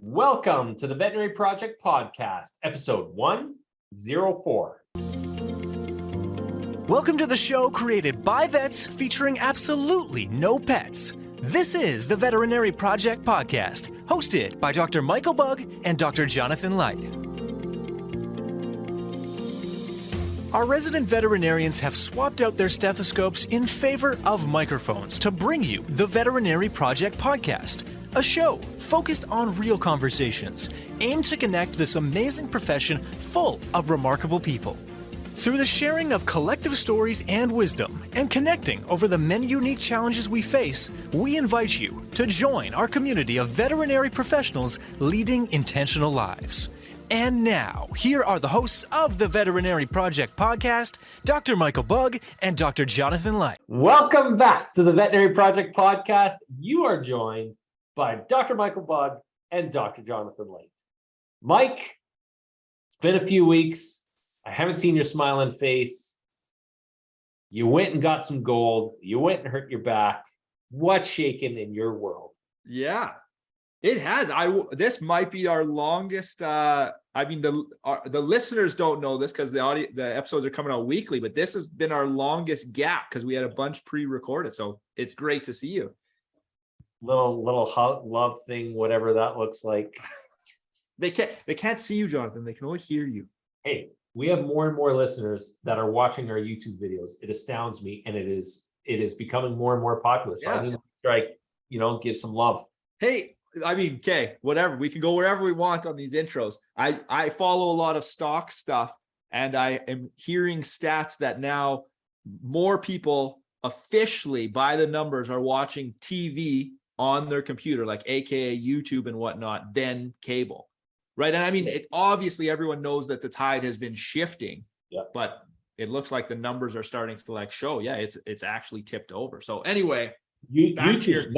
Welcome to the Veterinary Project Podcast, episode 104. Welcome to the show created by vets featuring absolutely no pets. This is the Veterinary Project Podcast, hosted by Dr. Michael Bugg and Dr. Jonathan Light. Our resident veterinarians have swapped out their stethoscopes in favor of microphones to bring you the Veterinary Project Podcast, a show focused on real conversations, aimed to connect this amazing profession full of remarkable people. Through the sharing of collective stories and wisdom, and connecting over the many unique challenges we face, we invite you to join our community of veterinary professionals leading intentional lives. And now, here are the hosts of the Veterinary Project Podcast, Dr. Michael Bugg and Dr. Jonathan Light. Welcome back to the Veterinary Project Podcast. You are joined by Dr. Michael Bugg and Dr. Jonathan Light. Mike, it's been a few weeks. I haven't seen your smiling face. You went and got some gold. You went and hurt your back. What's shaking in your world? Yeah, it has. This might be our longest. The listeners don't know this because the episodes are coming out weekly, but this has been our longest gap because we had a bunch pre-recorded. So it's great to see you. Little love thing, whatever that looks like. They can't see you, Jonathan. They can only hear you. Hey, we have more and more listeners that are watching our YouTube videos. It astounds me, and it is becoming more and more popular. So I need to strike, give some love. Hey, okay, whatever. We can go wherever we want on these intros. I follow a lot of stock stuff, and I am hearing stats that now more people officially by the numbers are watching TV on their computer, like AKA YouTube and whatnot, than cable. Right. And obviously everyone knows that the tide has been shifting, but it looks like the numbers are starting to show. Yeah, it's actually tipped over. So anyway, YouTube,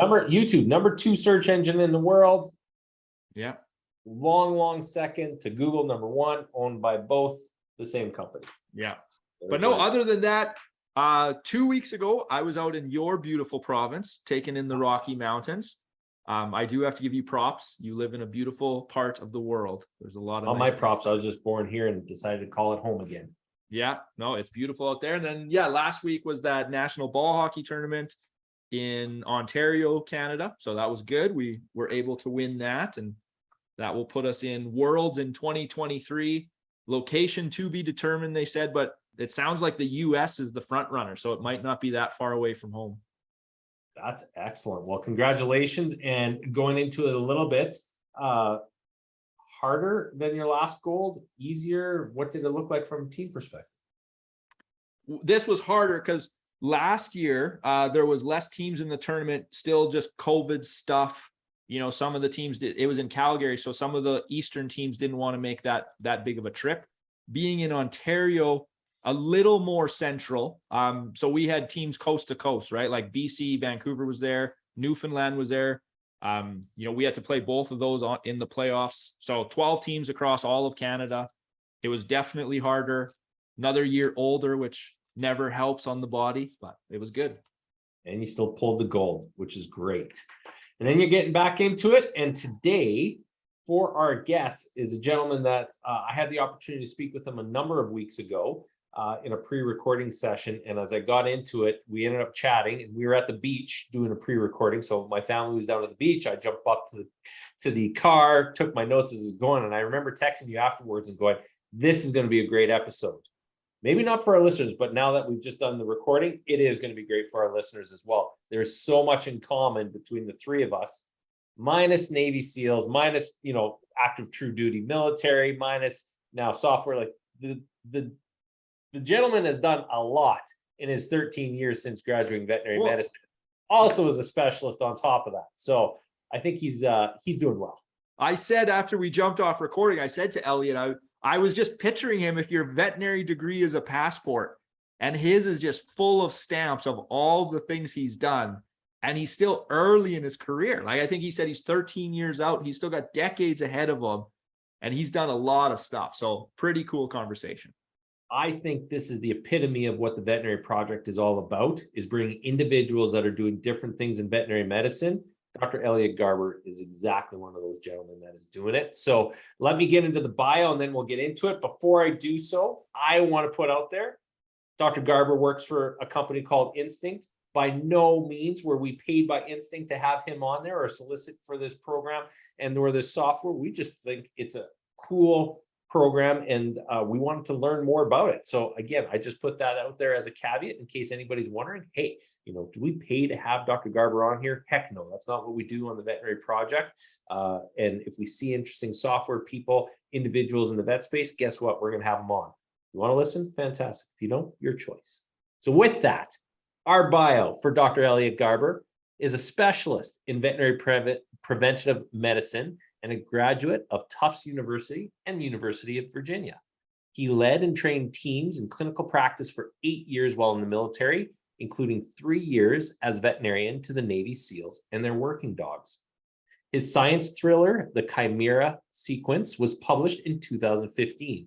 number 2 search engine in the world. Yeah. Long second to Google, number 1, owned by both the same company. Yeah. But no, other than that, 2 weeks ago, I was out in your beautiful province, taking in the Rocky Mountains. I do have to give you props. You live in a beautiful part of the world. There's a lot of my props. I was just born here and decided to call it home again. Yeah, no, it's beautiful out there. And then, last week was that national ball hockey tournament in Ontario, Canada. So that was good. We were able to win that, and that will put us in Worlds in 2023. Location to be determined, they said, but it sounds like the US is the front runner, so it might not be that far away from home. That's excellent. Well, congratulations. And going into it a little bit, harder than your last gold, easier? What did it look like from a team perspective? This was harder because last year there was less teams in the tournament, still just COVID stuff. Some of the teams it was in Calgary, so some of the Eastern teams didn't want to make that big of a trip. Being in Ontario, a little more central. So we had teams coast to coast, right? Like BC, Vancouver was there, Newfoundland was there. We had to play both of those in the playoffs. So 12 teams across all of Canada. It was definitely harder. Another year older, which never helps on the body, but it was good. And you still pulled the gold, which is great. And then you're getting back into it. And today, for our guest, is a gentleman that I had the opportunity to speak with him a number of weeks ago. In a pre-recording session, and as I got into it, we ended up chatting, and we were at the beach doing a pre-recording. So my family was down at the beach. I jumped up to the car, took my notes as it was going, and I remember texting you afterwards and going, "This is going to be a great episode." Maybe not for our listeners, but now that we've just done the recording, it is going to be great for our listeners as well. There's so much in common between the three of us, minus Navy SEALs, minus active true duty military, minus now software. Like the gentleman has done a lot in his 13 years since graduating veterinary medicine. Also is a specialist on top of that. So I think he's doing well. I said after we jumped off recording, I said to Elliott, I was just picturing him if your veterinary degree is a passport, and his is just full of stamps of all the things he's done. And he's still early in his career. Like I think he said he's 13 years out. He's still got decades ahead of him, and he's done a lot of stuff. So pretty cool conversation. I think this is the epitome of what the Veterinary Project is all about, is bringing individuals that are doing different things in veterinary medicine Dr. Elliott Garber is exactly one of those gentlemen that is doing it. So let me get into the bio and then we'll get into it. Before I do so, I want to put out there, Dr. Garber works for a company called Instinct. By no means were we paid by Instinct to have him on there or solicit for this program and or this software. We just think it's a cool program and we wanted to learn more about it. So again, I just put that out there as a caveat in case anybody's wondering, hey, do we pay to have Dr. Garber on here? Heck no, that's not what we do on the Veterinary Project. And if we see interesting software people, individuals in the vet space, guess what? We're going to have them on. You want to listen? Fantastic. If you don't, your choice. So with that, our bio for Dr. Elliott Garber is a specialist in veterinary preventive medicine and a graduate of Tufts University and University of Virginia. He led and trained teams in clinical practice for 8 years while in the military, including 3 years as veterinarian to the Navy SEALs and their working dogs. His science thriller, The Chimera Sequence, was published in 2015.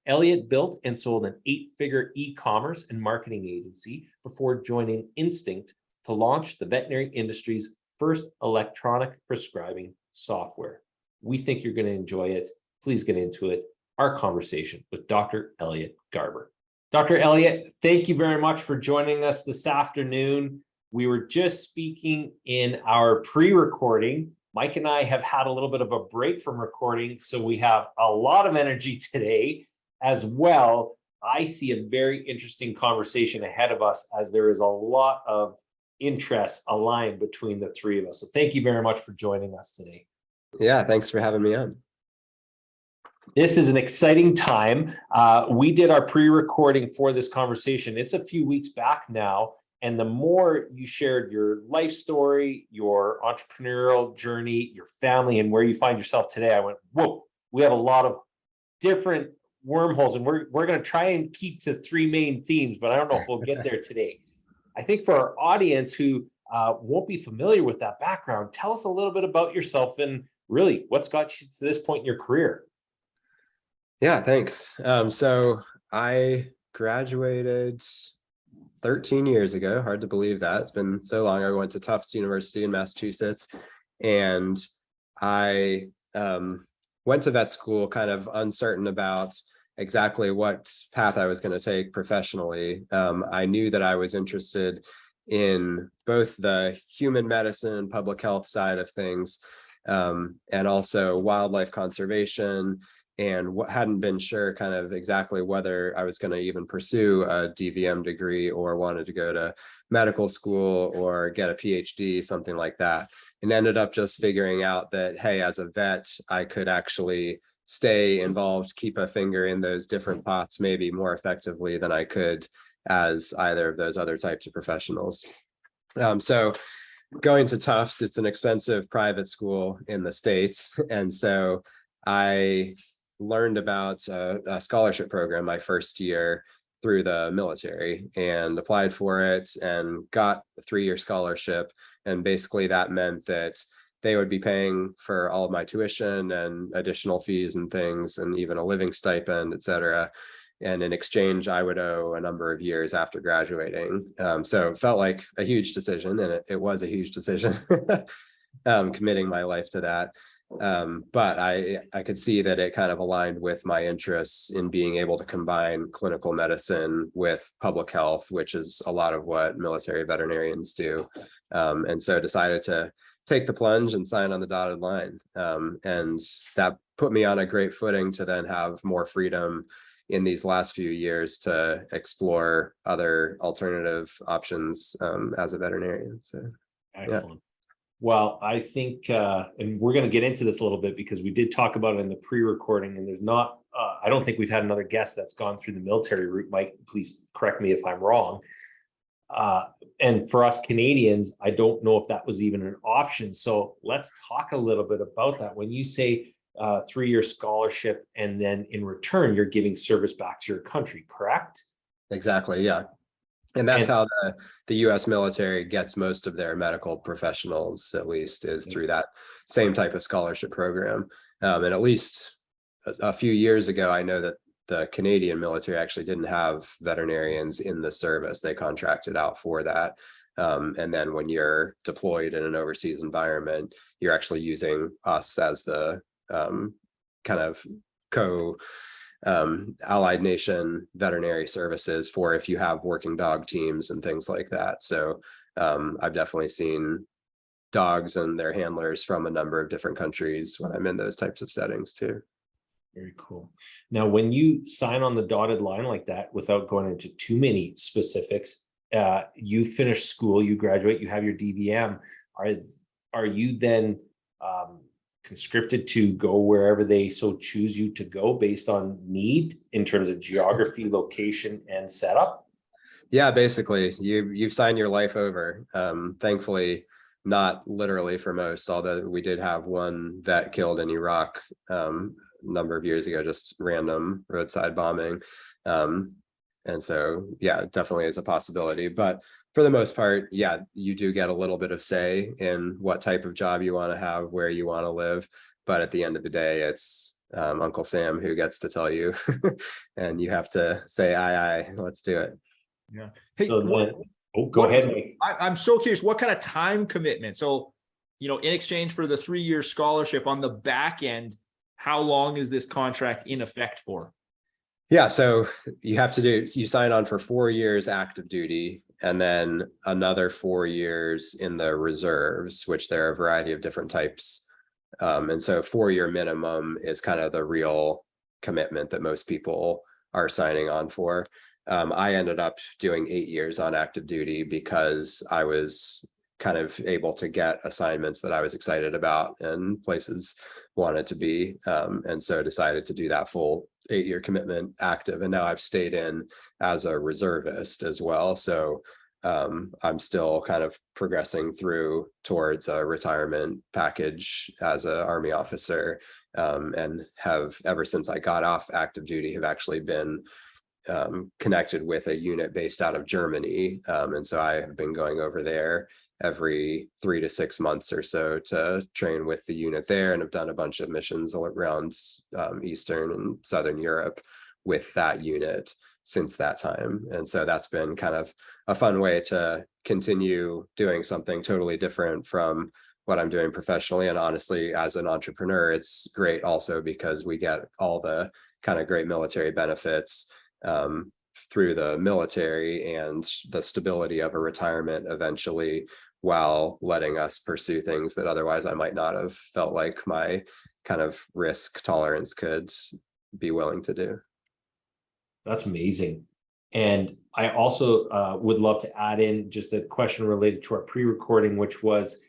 Elliott built and sold an 8-figure e-commerce and marketing agency before joining Instinct to launch the veterinary industry's first electronic prescribing software. We think you're going to enjoy it. Please get into it. Our conversation with Dr. Elliott Garber. Dr. Elliott, thank you very much for joining us this afternoon. We were just speaking in our pre-recording. Mike and I have had a little bit of a break from recording, so we have a lot of energy today as well. I see a very interesting conversation ahead of us as there is a lot of interest aligned between the three of us. So thank you very much for joining us today. Yeah, thanks for having me on. This is an exciting time. We did our pre-recording for this conversation. It's a few weeks back now. And the more you shared your life story, your entrepreneurial journey, your family, and where you find yourself today, I went, whoa, we have a lot of different wormholes, and we're going to try and keep to 3 main themes, but I don't know if we'll get there today. I think for our audience who won't be familiar with that background, tell us a little bit about yourself and really what's got you to this point in your career. Yeah, thanks. So I graduated 13 years ago. Hard to believe that. It's been so long. I went to Tufts University in Massachusetts, and I went to vet school kind of uncertain about exactly what path I was going to take professionally. I knew that I was interested in both the human medicine and public health side of things, and also wildlife conservation, and what hadn't been sure kind of exactly whether I was going to even pursue a DVM degree or wanted to go to medical school or get a PhD, something like that. And ended up just figuring out that, hey, as a vet, I could actually stay involved, keep a finger in those different pots, maybe more effectively than I could as either of those other types of professionals. So going to Tufts, it's an expensive private school in the States. And so I learned about a scholarship program my first year through the military and applied for it and got a 3-year scholarship. And basically that meant that they would be paying for all of my tuition and additional fees and things, and even a living stipend, et cetera. And in exchange, I would owe a number of years after graduating. So it felt like a huge decision, and it was a huge decision, committing my life to that. But I could see that it kind of aligned with my interests in being able to combine clinical medicine with public health, which is a lot of what military veterinarians do. And so decided to take the plunge and sign on the dotted line. And that put me on a great footing to then have more freedom in these last few years to explore other alternative options as a veterinarian. So, Excellent. Yeah. Well, I think, and we're going to get into this a little bit because we did talk about it in the pre-recording, and there's not, I don't think we've had another guest that's gone through the military route. Mike, please correct me if I'm wrong. And for us Canadians, I don't know if that was even an option. So let's talk a little bit about that. When you say 3-year scholarship, and then in return, you're giving service back to your country, correct? Exactly. Yeah. And that's how the U.S. military gets most of their medical professionals, at least, is through that same type of scholarship program. And at least a few years ago, I know that the Canadian military actually didn't have veterinarians in the service. They contracted out for that. And then when you're deployed in an overseas environment, you're actually using us as the kind of allied nation veterinary services for if you have working dog teams and things like that. So I've definitely seen dogs and their handlers from a number of different countries when I'm in those types of settings too. Very cool. Now, when you sign on the dotted line like that, without going into too many specifics, you finish school, you graduate, you have your DVM. Are you then conscripted to go wherever they so choose you to go based on need in terms of geography, location, and setup? Yeah, basically, you've signed your life over. Thankfully, not literally for most, although we did have one vet killed in Iraq a number of years ago, just random roadside bombing. And so, yeah, it definitely is a possibility. But for the most part, yeah, you do get a little bit of say in what type of job you want to have, where you want to live. But at the end of the day, it's Uncle Sam who gets to tell you, and you have to say, aye, aye, let's do it. Yeah. Hey, So then, go ahead, Mike. I'm so curious, what kind of time commitment? So, in exchange for the 3-year scholarship on the back end, how long is this contract in effect for? Yeah, so you sign on for 4 years active duty, and then another 4 years in the reserves, which there are a variety of different types. And so 4-year minimum is kind of the real commitment that most people are signing on for. I ended up doing 8 years on active duty because I was kind of able to get assignments that I was excited about and places wanted to be. And so decided to do that full 8-year commitment active. And now I've stayed in as a reservist as well. So I'm still kind of progressing through towards a retirement package as an Army officer, and have, ever since I got off active duty, have actually been connected with a unit based out of Germany. And so I have been going over there every 3 to 6 months or so to train with the unit there, and have done a bunch of missions around Eastern and Southern Europe with that unit since that time. And so that's been kind of a fun way to continue doing something totally different from what I'm doing professionally. And honestly, as an entrepreneur, it's great also because we get all the kind of great military benefits through the military and the stability of a retirement eventually, while letting us pursue things that otherwise I might not have felt like my kind of risk tolerance could be willing to do. That's amazing. And I also would love to add in just a question related to our pre-recording, which was,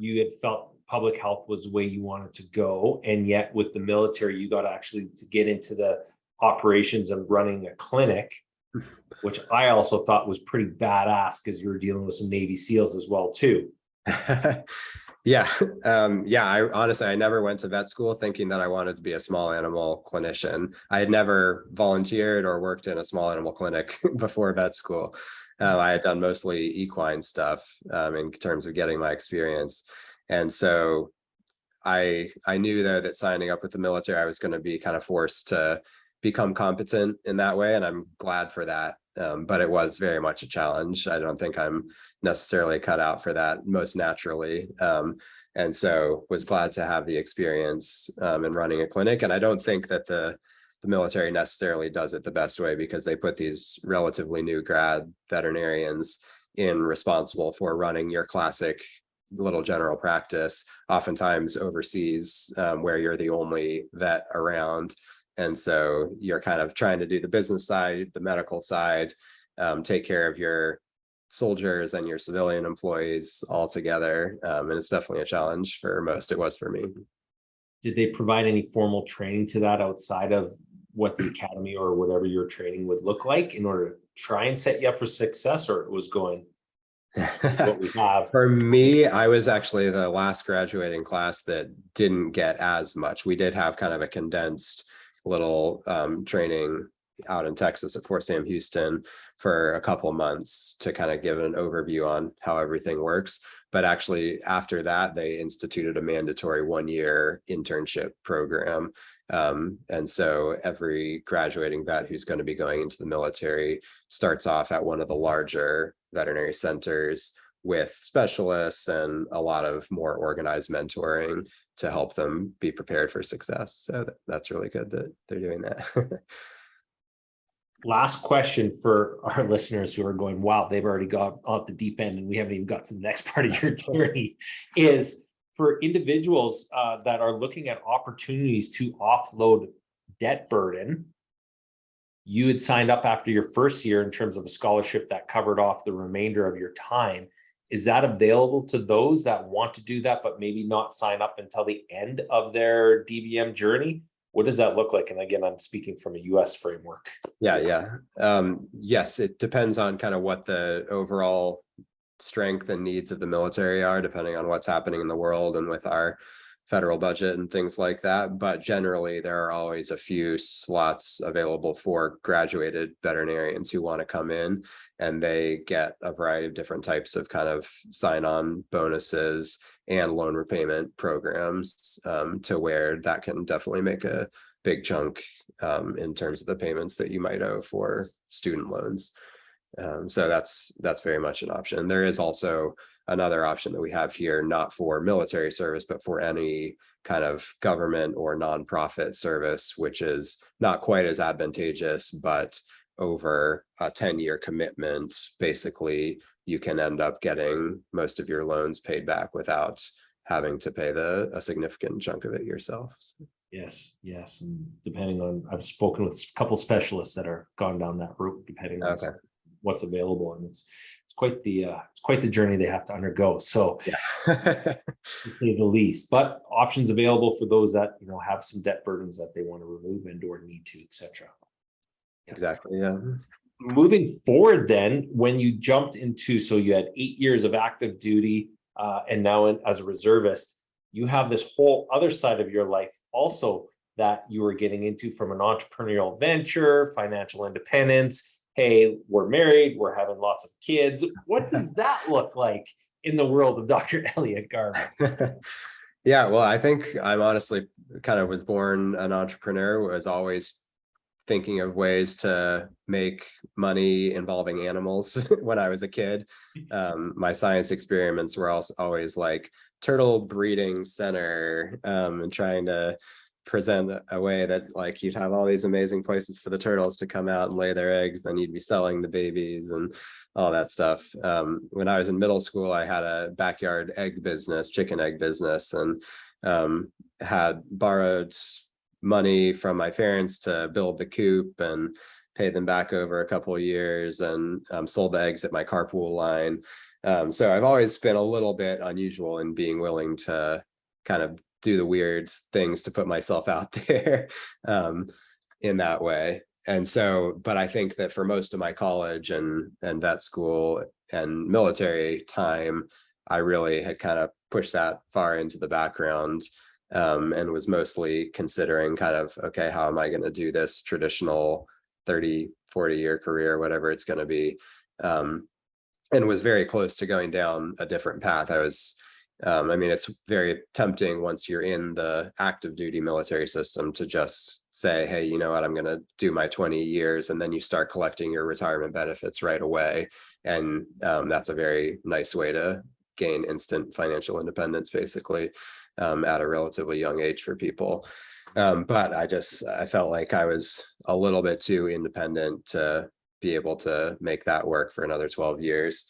you had felt public health was the way you wanted to go, and yet with the military, you got actually to get into the operations and running a clinic, which I also thought was pretty badass because you were dealing with some Navy SEALs as well too. Yeah. I honestly never went to vet school thinking that I wanted to be a small animal clinician. I had never volunteered or worked in a small animal clinic before vet school. I had done mostly equine stuff in terms of getting my experience. And so I knew though that signing up with the military, I was going to be kind of forced to become competent in that way. And I'm glad for that. But it was very much a challenge. I don't think I'm necessarily cut out for that most naturally. And so was glad to have the experience in running a clinic. And I don't think that the military necessarily does it the best way, because they put these relatively new grad veterinarians in responsible for running your classic little general practice, oftentimes overseas, where you're the only vet around. And so you're kind of trying to do the business side, the medical side, take care of your soldiers and your civilian employees all together. And it's definitely a challenge for most. It was for me. Did they provide any formal training to that outside of what the academy or whatever your training would look like in order to try and set you up for success, or it was going what we have? For me, I was actually the last graduating class that didn't get as much. We did have kind of a condensed little training out in Texas at Fort Sam Houston for a couple of months to kind of give an overview on how everything works. But actually after that, they instituted a mandatory 1-year internship program. And so every graduating vet who's going to be going into the military starts off at one of the larger veterinary centers with specialists and a lot of more organized mentoring to help them be prepared for success. So that's really good that they're doing that. Last question for our listeners who are going, wow, they've already got off the deep end and we haven't even got to the next part of your journey, is for individuals that are looking at opportunities to offload debt burden. You had signed up after your first year in terms of a scholarship that covered off the remainder of your time. Is that available to those that want to do that, but maybe not sign up until the end of their DVM journey? What does that look like? And again, I'm speaking from a US framework. Yeah. Yes, it depends on kind of what the overall strength and needs of the military are, depending on what's happening in the world and with our federal budget and things like that. But generally, there are always a few slots available for graduated veterinarians who want to come in, and they get a variety of different types of kind of sign-on bonuses and loan repayment programs, to where that can definitely make a big chunk in terms of the payments that you might owe for student loans. So that's very much an option. There is also another option that we have here, not for military service, but for any kind of government or nonprofit service, which is not quite as advantageous, but over a 10-year commitment, basically, you can end up getting most of your loans paid back without having to pay a significant chunk of it yourself. Yes. And depending on, I've spoken with a couple specialists that are gone down that route, depending on what's available, and it's quite the journey they have to undergo. So, to say the least, but options available for those that have some debt burdens that they want to remove and or need to, etc. Exactly. Yeah. Moving forward, then, when you jumped into, so you had 8 years of active duty, and now as a reservist, you have this whole other side of your life also that you were getting into, from an entrepreneurial venture, financial independence. Hey, we're married, we're having lots of kids. What does that look like in the world of Dr. Elliott Garber? Yeah, well, I think I'm honestly kind of was born an entrepreneur, was always thinking of ways to make money involving animals when I was a kid. My science experiments were also always like turtle breeding center, and trying to present a way that like you'd have all these amazing places for the turtles to come out and lay their eggs, then you'd be selling the babies and all that stuff. When I was in middle school, I had a backyard egg business, chicken egg business, and had borrowed money from my parents to build the coop and paid them back over a couple of years, and sold the eggs at my carpool line. So I've always been a little bit unusual in being willing to kind of do the weird things to put myself out there in that way. And so, but I think that for most of my college and vet school and military time, I really had kind of pushed that far into the background, and was mostly considering kind of, okay, how am I going to do this traditional 30, 40-year career, whatever it's going to be, and was very close to going down a different path. I mean, it's very tempting once you're in the active duty military system to just say, hey, you know what, I'm going to do my 20 years, and then you start collecting your retirement benefits right away. And that's a very nice way to gain instant financial independence, basically, at a relatively young age for people. But I felt like I was a little bit too independent to be able to make that work for another 12 years.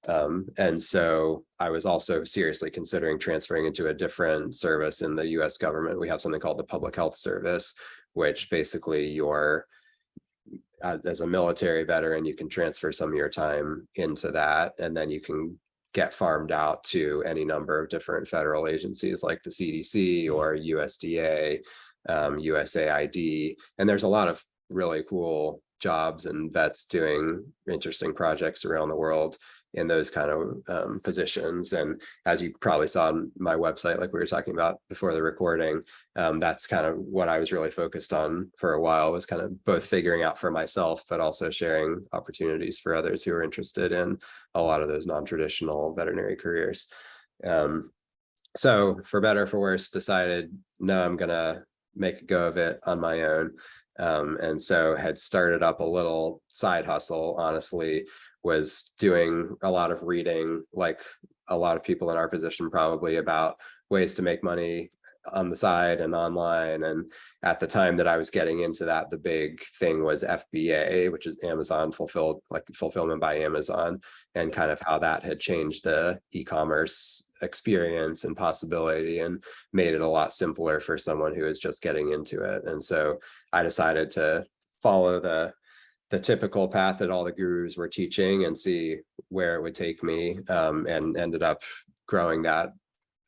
And so I was also seriously considering transferring into a different service in the US government. We have something called the Public Health Service, which basically as a military veteran, you can transfer some of your time into that, and then you can get farmed out to any number of different federal agencies like the CDC or USDA, USAID. And there's a lot of really cool jobs and vets doing interesting projects around the world in those kind of positions. And as you probably saw on my website, like we were talking about before the recording, that's kind of what I was really focused on for a while, was kind of both figuring out for myself, but also sharing opportunities for others who are interested in a lot of those non-traditional veterinary careers. So for better or for worse, decided, no, I'm going to make a go of it on my own. And so had started up a little side hustle, honestly, was doing a lot of reading, like a lot of people in our position probably, about ways to make money on the side and online. And at the time that I was getting into that, the big thing was FBA, which is Amazon fulfilled, like fulfillment by Amazon, and kind of how that had changed the e-commerce experience and possibility and made it a lot simpler for someone who is just getting into it. And so I decided to follow the typical path that all the gurus were teaching and see where it would take me, and ended up growing that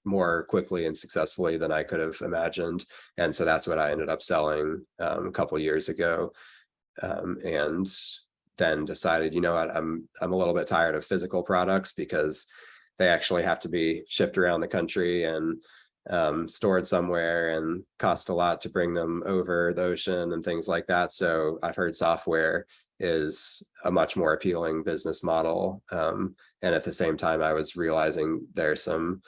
more quickly and successfully than I could have imagined. And so that's what I ended up selling a couple of years ago, and then decided, you know what, I'm a little bit tired of physical products because they actually have to be shipped around the country and stored somewhere and cost a lot to bring them over the ocean and things like that. So I've heard software is a much more appealing business model. And at the same time, I was realizing there's some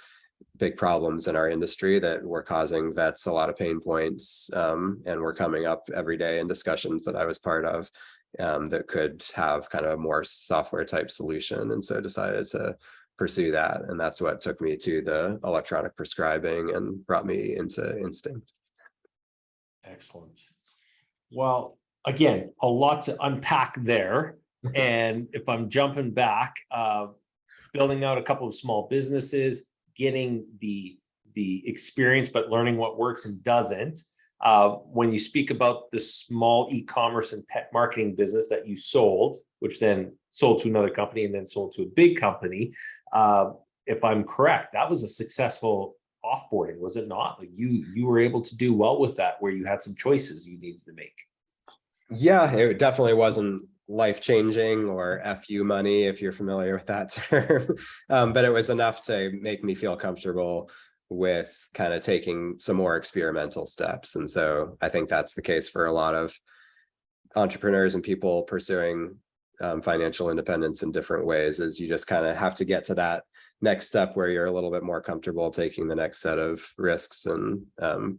big problems in our industry that were causing vets a lot of pain points, and were coming up every day in discussions that I was part of, that could have kind of a more software type solution. And so decided to pursue that. And that's what took me to the electronic prescribing and brought me into Instinct. Excellent. Well, again, a lot to unpack there. And if I'm jumping back, building out a couple of small businesses, getting the experience, but learning what works and doesn't. When you speak about the small e-commerce and pet marketing business that you sold, which then sold to another company and then sold to a big company, if I'm correct, that was a successful offboarding, was it not? Like you were able to do well with that, where you had some choices you needed to make. Yeah, it definitely wasn't life-changing or FU money, if you're familiar with that term. But it was enough to make me feel comfortable with kind of taking some more experimental steps. And so I think that's the case for a lot of entrepreneurs and people pursuing financial independence in different ways, is you just kind of have to get to that next step where you're a little bit more comfortable taking the next set of risks and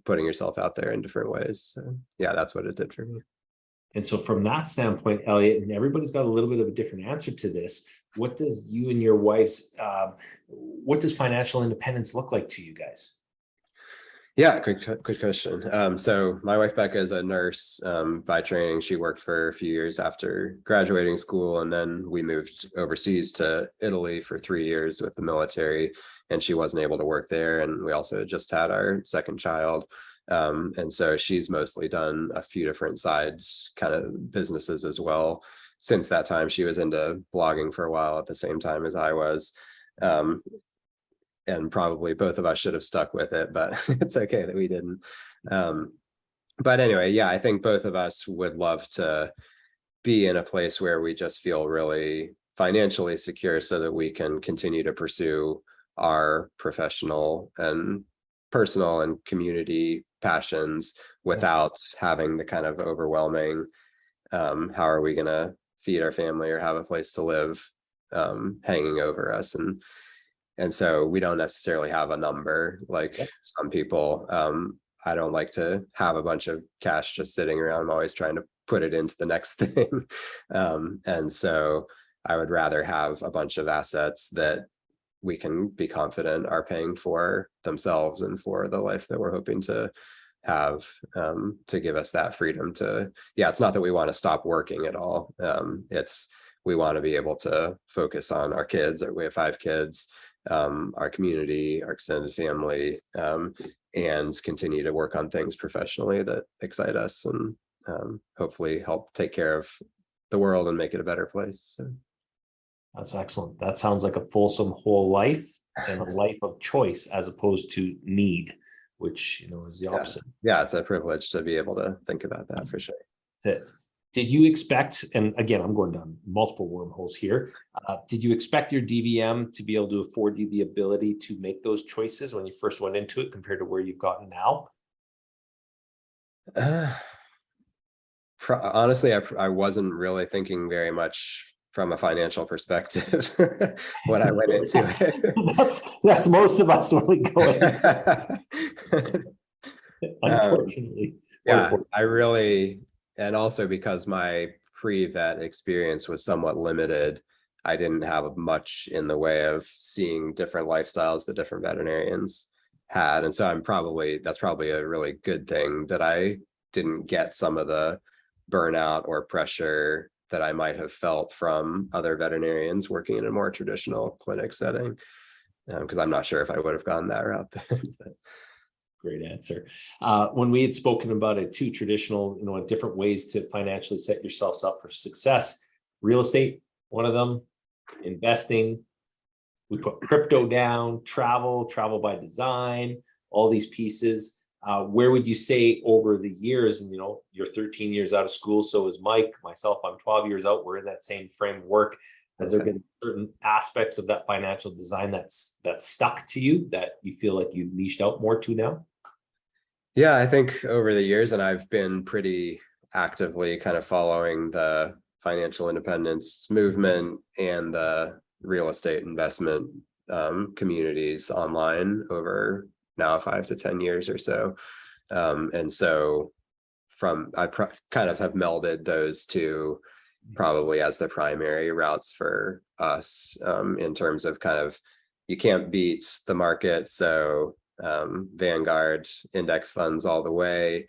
putting yourself out there in different ways. So yeah, that's what it did for me. And so from that standpoint, Elliott, and everybody's got a little bit of a different answer to this, what does you and your wife's, what does financial independence look like to you guys? Yeah, good question. So my wife, Becca, is a nurse by training. She worked for a few years after graduating school, and then we moved overseas to Italy for 3 years with the military, and she wasn't able to work there. And we also just had our second child. And so she's mostly done a few different sides, kind of businesses as well. Since that time, she was into blogging for a while at the same time as I was. And probably both of us should have stuck with it, but it's okay that we didn't. But anyway, yeah, I think both of us would love to be in a place where we just feel really financially secure so that we can continue to pursue our professional and personal and community passions without having the kind of overwhelming, how are we going to feed our family or have a place to live, hanging over us. And so we don't necessarily have a number like some people. I don't like to have a bunch of cash just sitting around. I'm always trying to put it into the next thing. And so I would rather have a bunch of assets that we can be confident are paying for themselves and for the life that we're hoping to have, to give us that freedom to, yeah, it's not that we want to stop working at all. It's, we want to be able to focus on our kids. We have 5 kids, our community, our extended family, and continue to work on things professionally that excite us, and hopefully help take care of the world and make it a better place. So. That's excellent. That sounds like a fulsome whole life and a life of choice as opposed to need, which, you know, is the opposite. Yeah, it's a privilege to be able to think about that for sure. That's it. Did you expect, and again, I'm going down multiple wormholes here. Did you expect your DVM to be able to afford you the ability to make those choices when you first went into it compared to where you've gotten now? Honestly, I wasn't really thinking very much from a financial perspective when I went into it. That's most of us when we go in. Unfortunately. Yeah, I really, and also because my pre-vet experience was somewhat limited, I didn't have much in the way of seeing different lifestyles that different veterinarians had. And so that's probably a really good thing that I didn't get some of the burnout or pressure that I might have felt from other veterinarians working in a more traditional clinic setting. Because I'm not sure if I would have gone that route then. Great answer. When we had spoken about it too, traditional, different ways to financially set yourselves up for success. Real estate, one of them, investing. We put crypto down, travel by design, all these pieces. Where would you say over the years, and you're 13 years out of school, so is Mike, myself, I'm 12 years out, we're in that same frame of work. Has there been certain aspects of that financial design that's stuck to you that you feel like you've niched out more to now? Yeah, I think over the years, and I've been pretty actively kind of following the financial independence movement and the real estate investment communities online over now 5 to 10 years or so. And so I kind of have melded those two probably as the primary routes for us in terms of kind of, you can't beat the market. So Vanguard index funds all the way,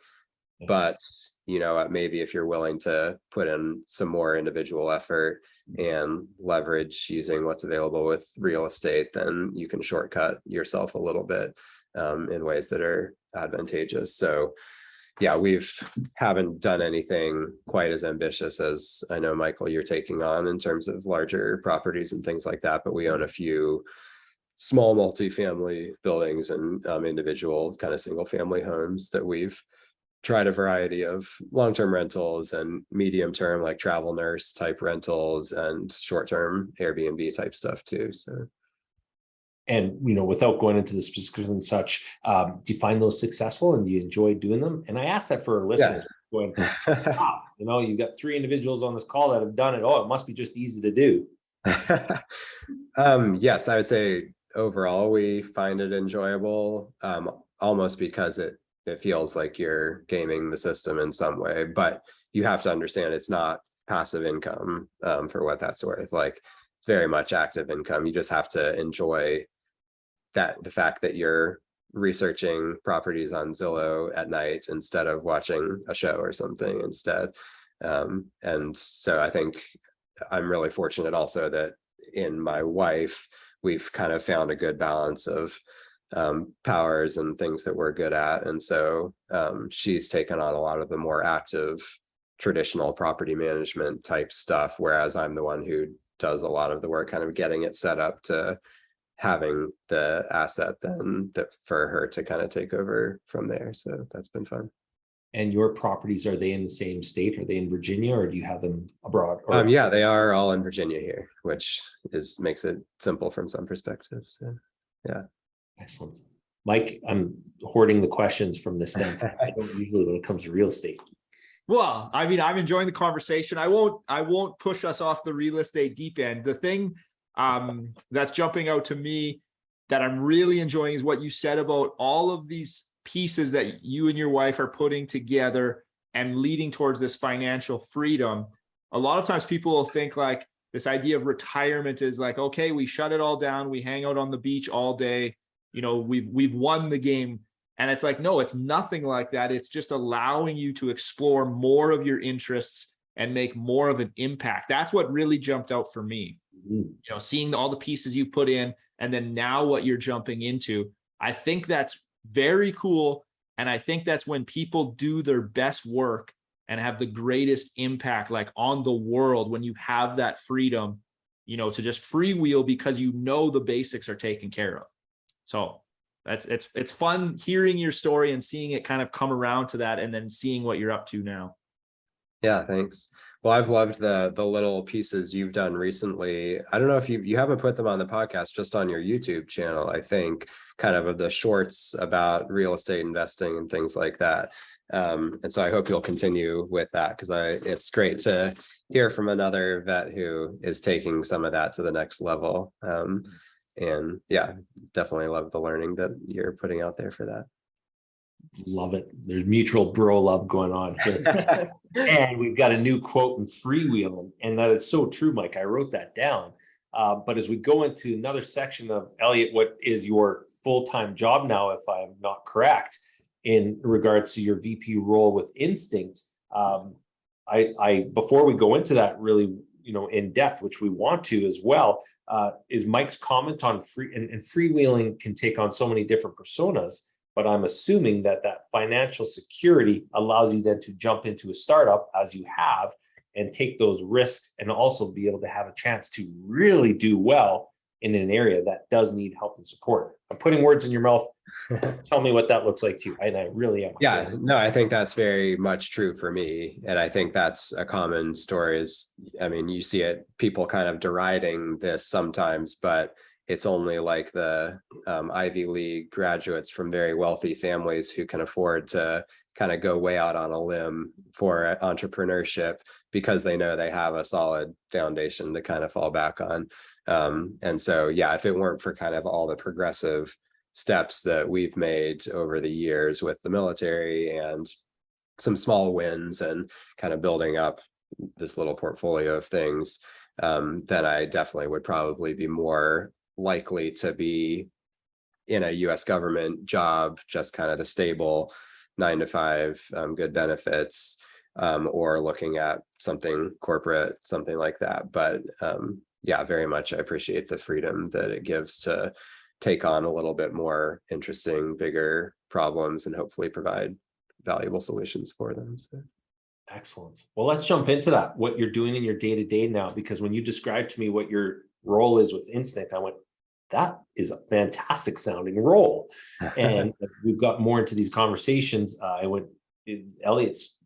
but maybe if you're willing to put in some more individual effort and leverage using what's available with real estate, then you can shortcut yourself a little bit in ways that are advantageous. So yeah, haven't done anything quite as ambitious as I know, Michael, you're taking on in terms of larger properties and things like that, but we own a few small multifamily buildings and individual kind of single family homes that we've tried a variety of long-term rentals and medium-term like travel nurse type rentals and short-term Airbnb type stuff too. So, and without going into the specifics and such, do you find those successful and do you enjoy doing them? And I ask that for our listeners. Going, wow, you've got 3 individuals on this call that have done it. Oh, it must be just easy to do. Yes, I would say overall we find it enjoyable, almost because it feels like you're gaming the system in some way, but you have to understand it's not passive income for what that's worth. Like, it's very much active income. You just have to enjoy the fact that you're researching properties on Zillow at night instead of watching a show or something instead. And so I think I'm really fortunate also that in my wife, we've kind of found a good balance of powers and things that we're good at. And so she's taken on a lot of the more active traditional property management type stuff, whereas I'm the one who does a lot of the work kind of getting it set up to having the asset then for her to kind of take over from there. So that's been fun. And your properties, are they in the same state? Are they in Virginia, or do you have them abroad? Yeah, they are all in Virginia here, which makes it simple from some perspectives. So, yeah. Excellent. Mike, I'm hoarding the questions from this standpoint. I don't usually when it comes to real estate. Well, I mean, I'm enjoying the conversation. I won't push us off the real estate deep end. The thing that's jumping out to me that I'm really enjoying is what you said about all of these pieces that you and your wife are putting together and leading towards this financial freedom. A lot of times people will think like this idea of retirement is like, okay, we shut it all down. We hang out on the beach all day. We've won the game. And it's like, no, it's nothing like that. It's just allowing you to explore more of your interests and make more of an impact. That's what really jumped out for me. Seeing all the pieces you put in and then now what you're jumping into. I think that's very cool. And I think that's when people do their best work and have the greatest impact like on the world, when you have that freedom, to just freewheel because the basics are taken care of. So it's fun hearing your story and seeing it kind of come around to that and then seeing what you're up to now. Yeah, thanks. Well, I've loved the little pieces you've done recently. I don't know if you haven't put them on the podcast, just on your YouTube channel, I think, kind of the shorts about real estate investing and things like that. And so I hope you'll continue with that, because it's great to hear from another vet who is taking some of that to the next level. And yeah, definitely love the learning that you're putting out there for that. Love it. There's mutual bro love going on here. And we've got a new quote in Freewheel, and that is so true, Mike. I wrote that down. But as we go into another section of Elliott, what is your full-time job now, if I'm not correct, in regards to your VP role with Instinct? I before we go into that really, in depth, which we want to as well, is Mike's comment on freewheeling can take on so many different personas, but I'm assuming that financial security allows you then to jump into a startup, as you have, and take those risks, and also be able to have a chance to really do well in an area that does need help and support. I'm putting words in your mouth. Tell me what that looks like to you. And I really am. Yeah, no, I think that's very much true for me. And I think that's a common story you see it, people kind of deriding this sometimes, but it's only like the Ivy League graduates from very wealthy families who can afford to kind of go way out on a limb for entrepreneurship, because they know they have a solid foundation to kind of fall back on. And so, yeah, if it weren't for kind of all the progressive steps that we've made over the years with the military and some small wins and kind of building up this little portfolio of things, then I definitely would probably be more likely to be in a US government job, just kind of the stable 9 to 5, good benefits, or looking at something corporate, something like that. But yeah, very much I appreciate the freedom that it gives to take on a little bit more interesting, bigger problems and hopefully provide valuable solutions for them. So. Excellent. Well, let's jump into that, what you're doing in your day-to-day now, because when you described to me what your role is with Instinct, I went, that is a fantastic sounding role. And we've got more into these conversations. I went, Elliott's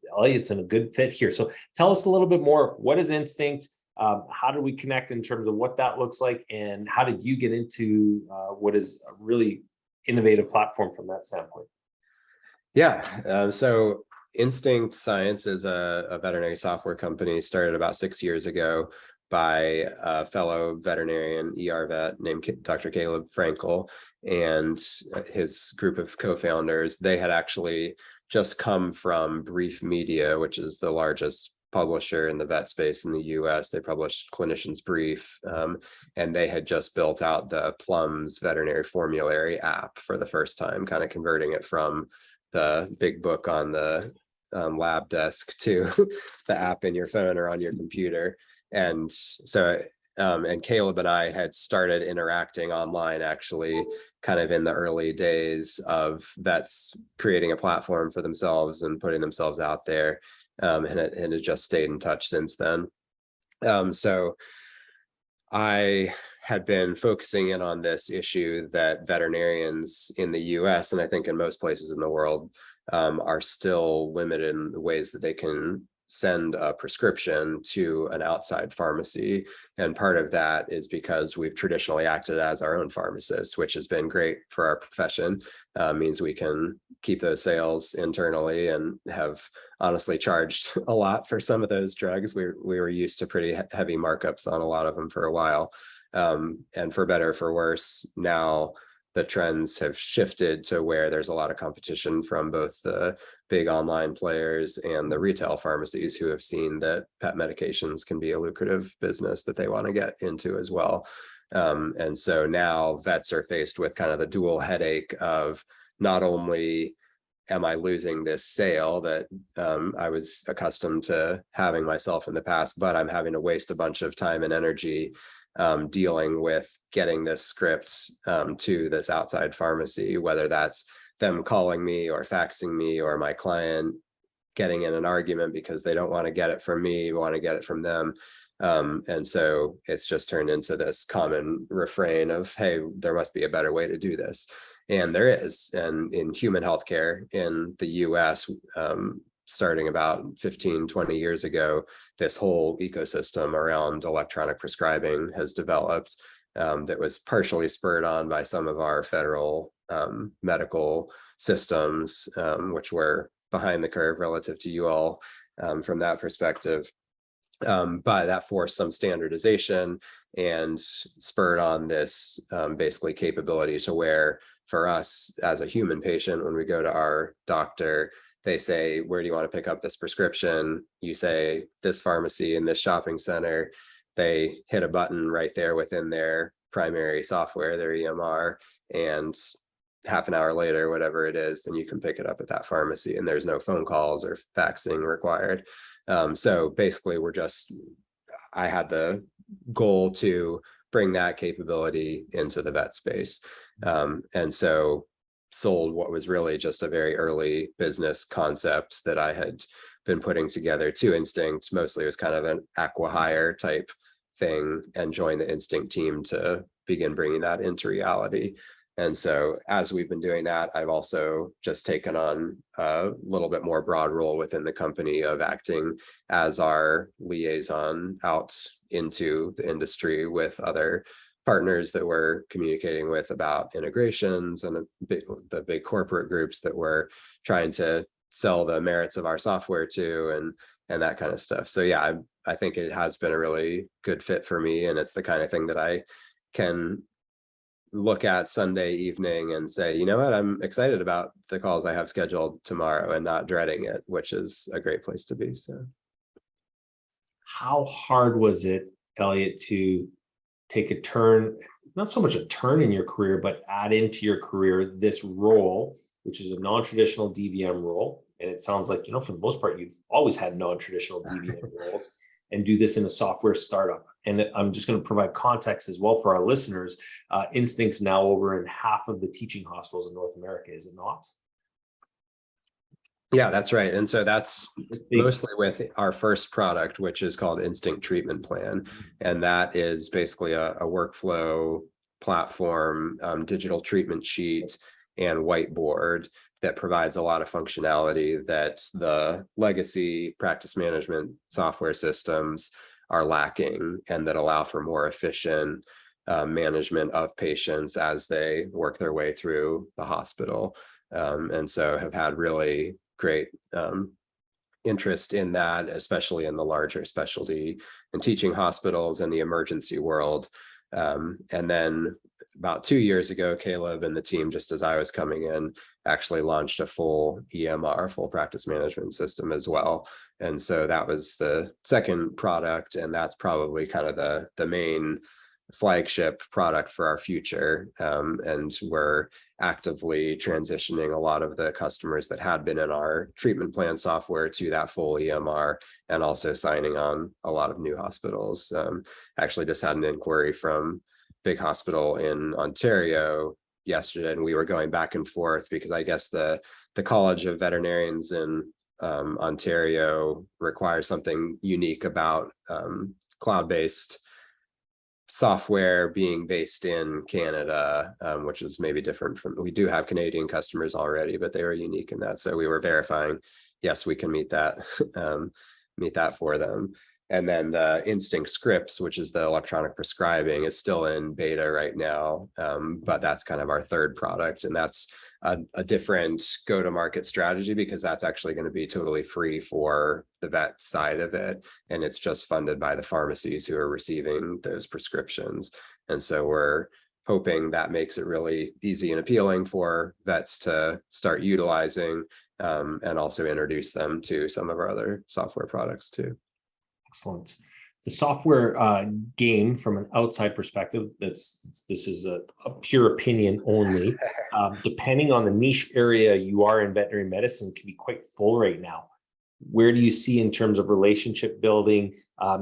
in a good fit here. So tell us a little bit more. What is Instinct? How do we connect in terms of what that looks like? And how did you get into what is a really innovative platform from that standpoint? Yeah, so Instinct Science is a veterinary software company started about 6 years ago by a fellow veterinarian, ER vet named Dr. Caleb Frankel, and his group of co-founders. They had actually just come from Brief Media, which is the largest publisher in the vet space in the US. They published Clinician's Brief, and they had just built out the Plums veterinary formulary app for the first time, kind of converting it from the big book on the lab desk to the app in your phone or on your computer. And so, and Caleb and I had started interacting online, actually, kind of in the early days of vets creating a platform for themselves and putting themselves out there. And it just stayed in touch since then. So I had been focusing in on this issue that veterinarians in the US, and I think in most places in the world, are still limited in the ways that they can send a prescription to an outside pharmacy. And part of that is because we've traditionally acted as our own pharmacists, which has been great for our profession. Means we can keep those sales internally and have honestly charged a lot for some of those drugs. We were used to pretty heavy markups on a lot of them for a while. And for better or for worse, now the trends have shifted to where there's a lot of competition from both the big online players and the retail pharmacies who have seen that pet medications can be a lucrative business that they want to get into as well. And so now vets are faced with kind of the dual headache of not only am I losing this sale that I was accustomed to having myself in the past, but I'm having to waste a bunch of time and energy dealing with getting this script to this outside pharmacy, whether that's them calling me or faxing me or my client getting in an argument because they don't want to get it from me, want to get it from them. And so it's just turned into this common refrain of, hey, there must be a better way to do this. And there is. And in human healthcare in the US, starting about 15, 20 years ago, this whole ecosystem around electronic prescribing has developed that was partially spurred on by some of our federal medical systems, which were behind the curve relative to you all from that perspective. But that forced some standardization and spurred on this basically capability to where for us as a human patient, when we go to our doctor, they say, where do you want to pick up this prescription? You say this pharmacy in this shopping center. they hit a button right there within their primary software, their EMR, and half an hour later, whatever it is, then you can pick it up at that pharmacy, and there's no phone calls or faxing required. So basically, I had the goal to bring that capability into the vet space. And so sold what was really just a very early business concept that I had been putting together to Instinct. Mostly it was kind of an acqui-hire type thing, and joined the Instinct team to begin bringing that into reality. And so as we've been doing that, I've also just taken on a little bit more broad role within the company of acting as our liaison out into the industry with other partners that we're communicating with about integrations, and the big corporate groups that we're trying to sell the merits of our software to, and that kind of stuff. So yeah, I think it has been a really good fit for me, and it's the kind of thing that I can look at Sunday evening and say, you know what, I'm excited about the calls I have scheduled tomorrow and not dreading it, which is a great place to be. So How hard was it, Elliott, to take a turn, not so much a turn in your career, but add into your career this role, which is a non-traditional DVM role? And it sounds like, for the most part, you've always had non-traditional DVM roles, and do this in a software startup. And I'm just going to provide context as well for our listeners. Instinct's now over in half of the teaching hospitals in North America, is it not? yeah, that's right. And so that's mostly with our first product, which is called Instinct Treatment Plan. And that is basically a workflow platform, digital treatment sheet, and whiteboard that provides a lot of functionality that the legacy practice management software systems are lacking, and that allow for more efficient management of patients as they work their way through the hospital. And so have had really great interest in that, especially in the larger specialty and teaching hospitals and the emergency world. And then about 2 years ago, Caleb and the team, just as I was coming in, actually launched a full EMR, full practice management system as well. And so that was the second product, and that's probably kind of the main flagship product for our future. And we're actively transitioning a lot of the customers that had been in our treatment plan software to that full EMR, and also signing on a lot of new hospitals. Actually just had an inquiry from big hospital in Ontario yesterday, and we were going back and forth because I guess the College of Veterinarians in Ontario requires something unique about cloud-based software being based in Canada, which is maybe different from, we do have Canadian customers already, but they were unique in that. So we were verifying, yes, we can meet that, for them. And then the Instinct Scripts, which is the electronic prescribing, is still in beta right now. But that's kind of our third product. And that's a different go-to-market strategy, because that's actually going to be totally free for the vet side of it. And it's just funded by the pharmacies who are receiving those prescriptions. And so we're hoping that makes it really easy and appealing for vets to start utilizing, and also introduce them to some of our other software products too. Excellent. The software game, from an outside perspective, this is a pure opinion only. Depending on the niche area you are in veterinary medicine, can be quite full right now. Where do you see in terms of relationship building,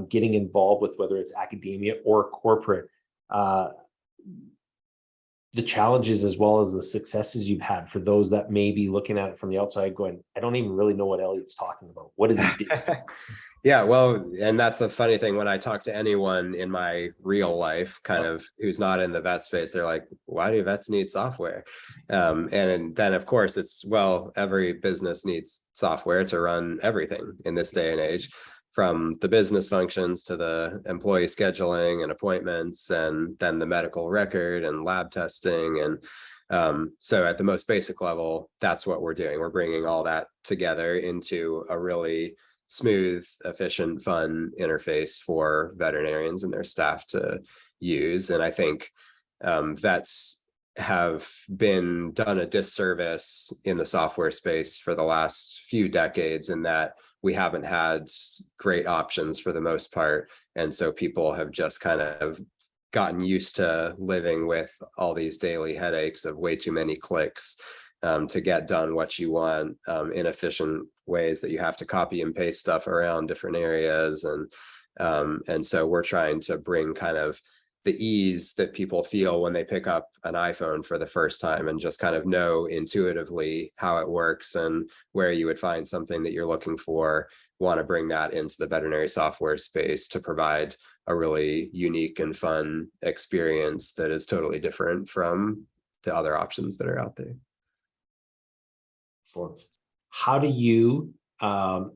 getting involved with whether it's academia or corporate, the challenges as well as the successes you've had for those that may be looking at it from the outside going, I don't even really know what Elliott's talking about. What does he do? Yeah, well, and that's the funny thing. When I talk to anyone in my real life, kind of who's not in the vet space, they're like, why do vets need software? And then, of course, it's, well, every business needs software to run everything in this day and age, from the business functions to the employee scheduling and appointments, and then the medical record and lab testing. And so at the most basic level, that's what we're doing. We're bringing all that together into a really smooth, efficient, fun interface for veterinarians and their staff to use. And I think vets have been done a disservice in the software space for the last few decades, in that we haven't had great options for the most part. And so people have just kind of gotten used to living with all these daily headaches of way too many clicks to get done what you want, inefficient ways that you have to copy and paste stuff around different areas. And so we're trying to bring kind of the ease that people feel when they pick up an iPhone for the first time, and just kind of know intuitively how it works and where you would find something that you're looking for. Want to bring that into the veterinary software space to provide a really unique and fun experience that is totally different from the other options that are out there. Excellent. How do you,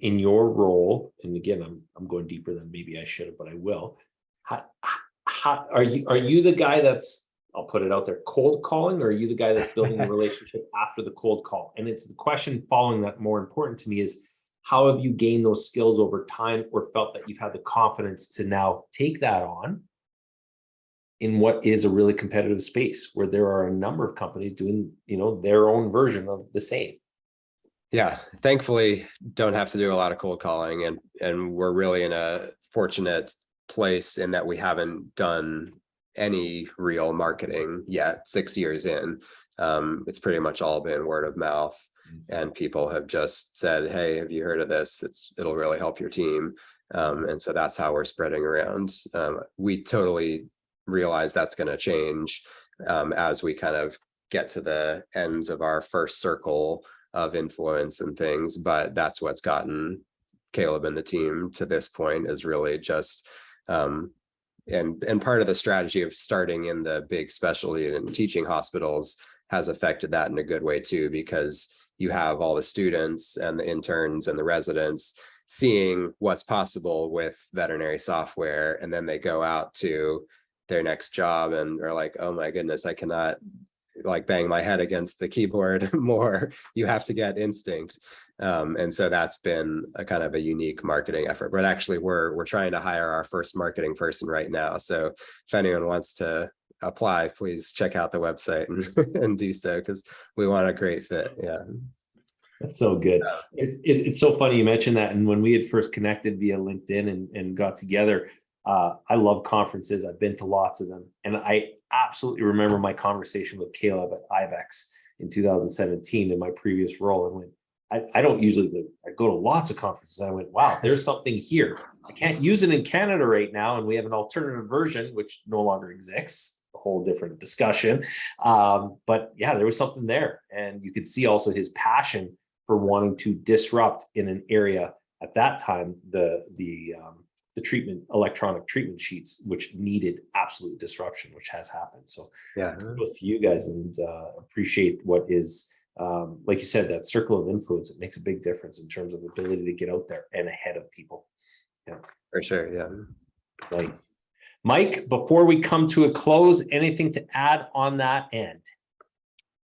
in your role, and again, I'm going deeper than maybe I should have, but I will. How are you the guy that's, I'll put it out there, cold calling, or are you the guy that's building the relationship after the cold call? And it's the question following that more important to me is, how have you gained those skills over time, or felt that you've had the confidence to now take that on in what is a really competitive space where there are a number of companies doing, their own version of the same? Yeah, thankfully don't have to do a lot of cold calling, and we're really in a fortunate place in that we haven't done any real marketing yet. 6 years in, it's pretty much all been word of mouth, and people have just said, hey, have you heard of this? It'll really help your team. And so that's how we're spreading around. We totally realize that's going to change as we kind of get to the ends of our first circle of influence and things, but that's what's gotten Caleb and the team to this point, is really just and part of the strategy of starting in the big specialty and teaching hospitals has affected that in a good way too, because you have all the students and the interns and the residents seeing what's possible with veterinary software, and then they go out to their next job and are like, oh my goodness, I cannot like bang my head against the keyboard more. You have to get Instinct. And so that's been a kind of a unique marketing effort. But actually we're trying to hire our first marketing person right now. So if anyone wants to apply, please check out the website and do so, because we want a great fit. Yeah. That's so good. It's so funny you mentioned that. And when we had first connected via LinkedIn and got together, I love conferences. I've been to lots of them. And I absolutely remember my conversation with Caleb at IBEX in 2017 in my previous role. And when I don't usually, I go to lots of conferences. I went, wow, there's something here. I can't use it in Canada right now. And we have an alternative version, which no longer exists, a whole different discussion. But yeah, there was something there. And you could see also his passion for wanting to disrupt in an area at that time, the electronic treatment sheets, which needed absolute disruption, which has happened. So yeah, kudos to you guys, and appreciate what is, like you said, that circle of influence. It makes a big difference in terms of ability to get out there and ahead of people. Yeah, for sure. Yeah. Nice. Mike, before we come to a close, anything to add on that end?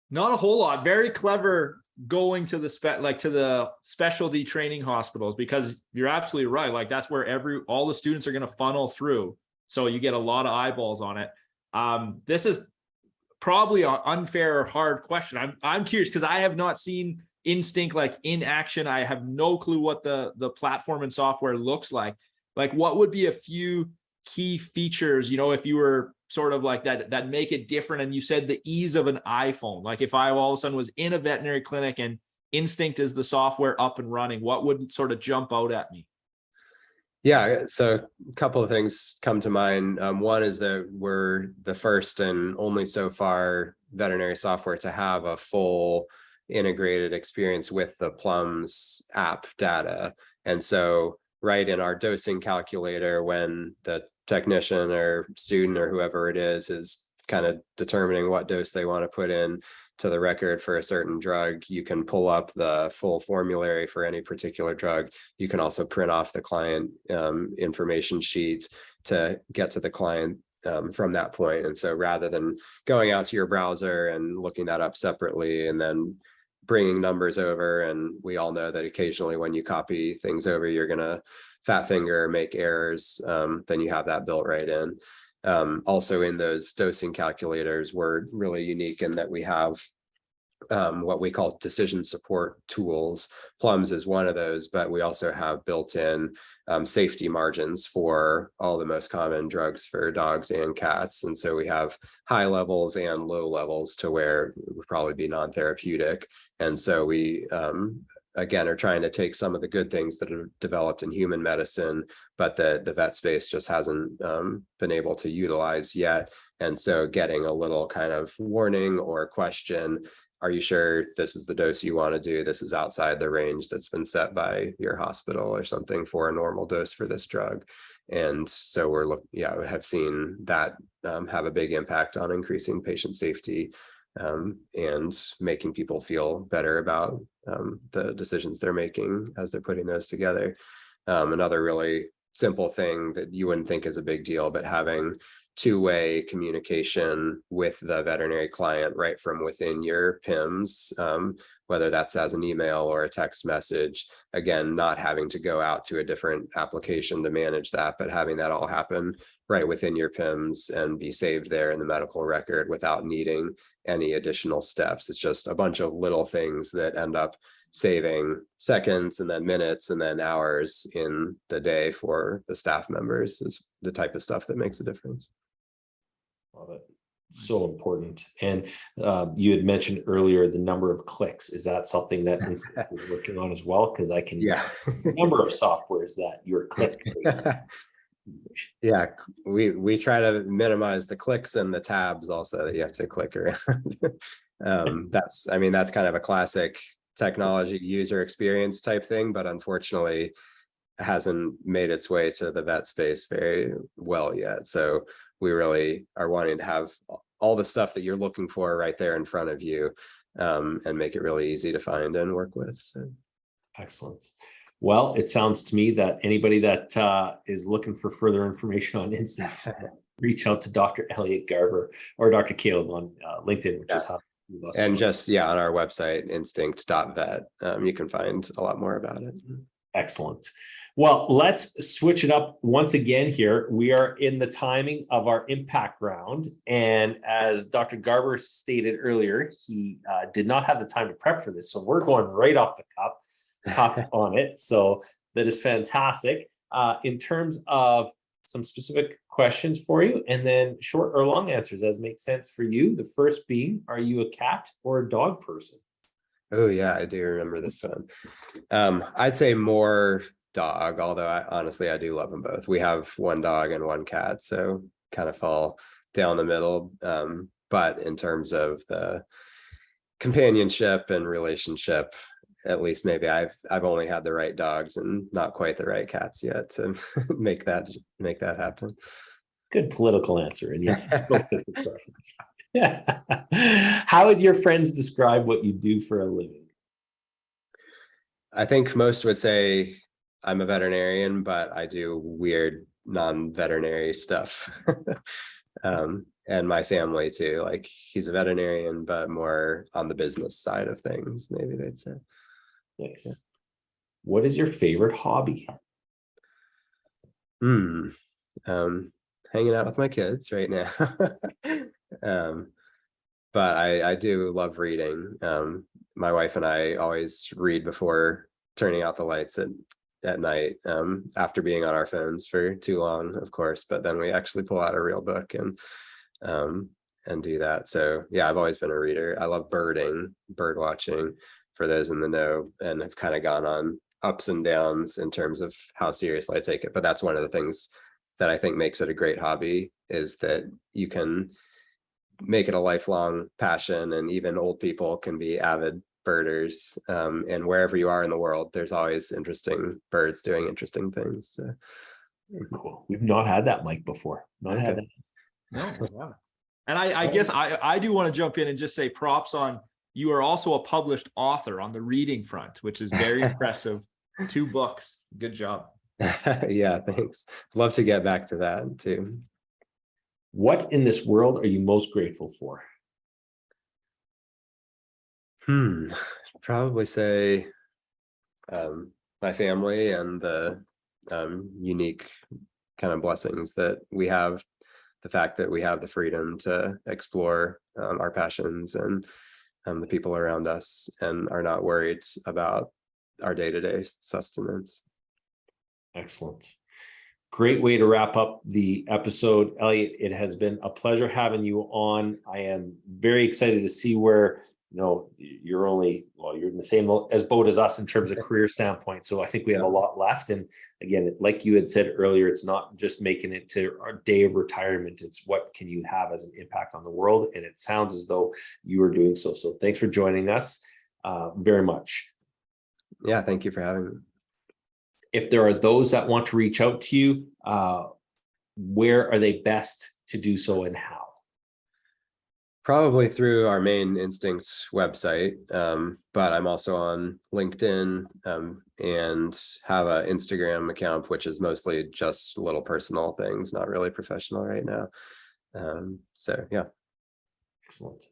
Not a whole lot. Very clever going to the specialty training hospitals, because you're absolutely right. Like that's where all the students are going to funnel through. So you get a lot of eyeballs on it. This is probably an unfair or hard question. I'm curious, because I have not seen Instinct like in action. I have no clue what the platform and software looks like. Like what would be a few key features, if you were sort of like that make it different? And you said the ease of an iPhone. Like if I all of a sudden was in a veterinary clinic and Instinct is the software up and running, what would sort of jump out at me? Yeah, so a couple of things come to mind. One is that we're the first and only so far veterinary software to have a full integrated experience with the Plums app data. And so right in our dosing calculator, when the technician or student or whoever it is kind of determining what dose they want to put in to the record for a certain drug, you can pull up the full formulary for any particular drug. You can also print off the client information sheet to get to the client from that point. And so rather than going out to your browser and looking that up separately and then bringing numbers over, and we all know that occasionally when you copy things over, you're going to fat finger, make errors, then you have that built right in. Also in those dosing calculators, we're really unique in that we have what we call decision support tools. Plums is one of those, but we also have built-in safety margins for all the most common drugs for dogs and cats. And so we have high levels and low levels to where it would probably be non-therapeutic. And so we again are trying to take some of the good things that are developed in human medicine, but the vet space just hasn't been able to utilize yet. And so getting a little kind of warning or question, are you sure this is the dose you want to do? This is outside the range that's been set by your hospital or something for a normal dose for this drug. And so we have seen that have a big impact on increasing patient safety and making people feel better about the decisions they're making as they're putting those together. Another really simple thing that you wouldn't think is a big deal, but having two-way communication with the veterinary client right from within your PIMS, whether that's as an email or a text message. Again, not having to go out to a different application to manage that, but having that all happen right within your PIMS and be saved there in the medical record without needing any additional steps. It's just a bunch of little things that end up saving seconds and then minutes and then hours in the day for the staff members is the type of stuff that makes a difference. Love it. So important. And you had mentioned earlier the number of clicks. Is that something that Instinct is working on as well? Because I can number of softwares that you're clicking. Yeah, we try to minimize the clicks and the tabs also that you have to click around. That's kind of a classic technology user experience type thing, but unfortunately hasn't made its way to the vet space very well yet. So we really are wanting to have all the stuff that you're looking for right there in front of you, and make it really easy to find and work with. So. Excellent. Well, it sounds to me that anybody that is looking for further information on Instinct, reach out to Dr. Elliott Garber or Dr. Caleb on LinkedIn, which is how. And just, on our website, instinct.vet, you can find a lot more about it. Excellent. Well, let's switch it up once again here. We are in the timing of our impact round. And as Dr. Garber stated earlier, he did not have the time to prep for this. So we're going right off the cuff on it. So that is fantastic. In terms of some specific questions for you, and then short or long answers as makes sense for you. The first being, are you a cat or a dog person? Oh yeah, I do remember this one. I'd say more dog, although I do love them both. We have one dog and one cat, so kind of fall down the middle. But in terms of the companionship and relationship, at least maybe I've only had the right dogs and not quite the right cats yet to make that happen. Good political answer, and yeah. How would your friends describe what you do for a living? I think most would say I'm a veterinarian, but I do weird non-veterinary stuff. And my family too, like he's a veterinarian, but more on the business side of things, maybe they'd say. Nice. Yeah. What is your favorite hobby? Hanging out with my kids right now. But I do love reading. My wife and I always read before turning out the lights at night, after being on our phones for too long, of course, but then we actually pull out a real book and do that. So yeah, I've always been a reader. I love bird watching, for those in the know, and have kind of gone on ups and downs in terms of how seriously I take it. But that's one of the things that I think makes it a great hobby, is that you can make it a lifelong passion, and even old people can be avid birders. And wherever you are in the world, there's always interesting birds doing interesting things. So. Cool. We've not had that mic before. Had that. No, yeah. And I guess I do want to jump in and just say props on, you are also a published author on the reading front, which is very impressive. 2 books. Good job. Yeah, thanks. Love to get back to that too. What in this world are you most grateful for? Probably say my family and the unique kind of blessings that we have the fact that we have the freedom to explore our passions and the people around us and are not worried about our day-to-day sustenance. Excellent. Great way to wrap up the episode. Elliott, it has been a pleasure having you on. I am very excited to see where, you're in the same boat as us in terms of career standpoint. So I think we have a lot left. And again, like you had said earlier, it's not just making it to our day of retirement. It's what can you have as an impact on the world? And it sounds as though you are doing so. So thanks for joining us very much. Yeah, thank you for having me. If there are those that want to reach out to you, where are they best to do so and how? Probably through our main Instinct website, but I'm also on LinkedIn and have an Instagram account, which is mostly just little personal things, not really professional right now. So yeah. Excellent.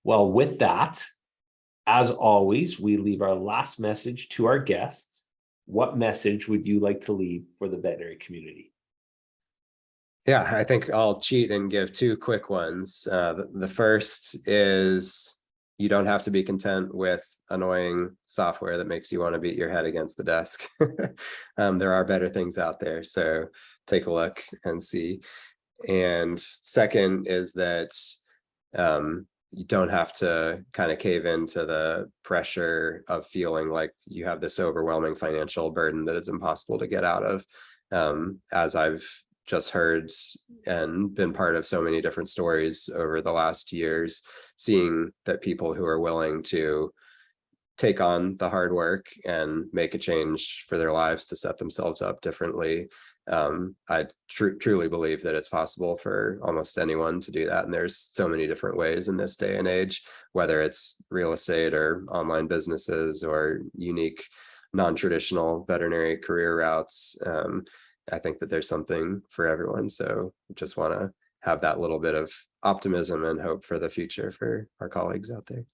Well, with that, as always, we leave our last message to our guests. What message would you like to leave for the veterinary community? Yeah, I think I'll cheat and give two quick ones. The first is you don't have to be content with annoying software that makes you want to beat your head against the desk. There are better things out there, so take a look and see. And second is that you don't have to kind of cave into the pressure of feeling like you have this overwhelming financial burden that it's impossible to get out of. As I've just heard and been part of so many different stories over the last years, seeing that people who are willing to take on the hard work and make a change for their lives to set themselves up differently. I truly believe that it's possible for almost anyone to do that. And there's so many different ways in this day and age, whether it's real estate or online businesses or unique, non-traditional veterinary career routes. I think that there's something for everyone. So just want to have that little bit of optimism and hope for the future for our colleagues out there.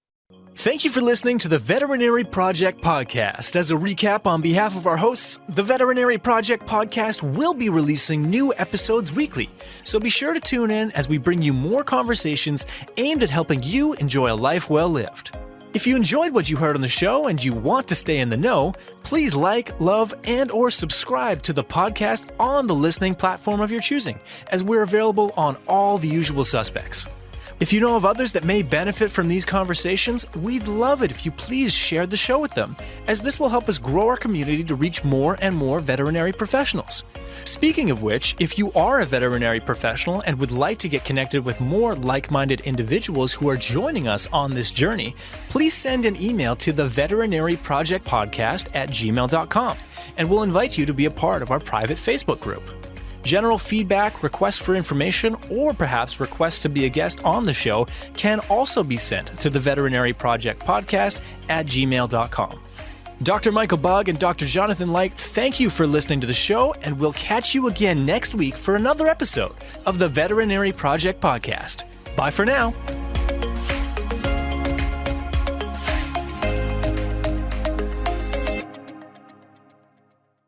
Thank you for listening to the Veterinary Project Podcast. As a recap, on behalf of our hosts, the Veterinary Project Podcast will be releasing new episodes weekly. So be sure to tune in as we bring you more conversations aimed at helping you enjoy a life well lived. If you enjoyed what you heard on the show and you want to stay in the know, please like, love, and or subscribe to the podcast on the listening platform of your choosing, as we're available on all the usual suspects. If you know of others that may benefit from these conversations, we'd love it if you please share the show with them, as this will help us grow our community to reach more and more veterinary professionals. Speaking of which, if you are a veterinary professional and would like to get connected with more like-minded individuals who are joining us on this journey, please send an email to the veterinaryprojectpodcast@gmail.com, and we'll invite you to be a part of our private Facebook group. General feedback, requests for information, or perhaps requests to be a guest on the show can also be sent to the veterinaryprojectpodcast@gmail.com. Dr. Michael Bugg and Dr. Jonathan Light, thank you for listening to the show, and we'll catch you again next week for another episode of the Veterinary Project Podcast. Bye for now.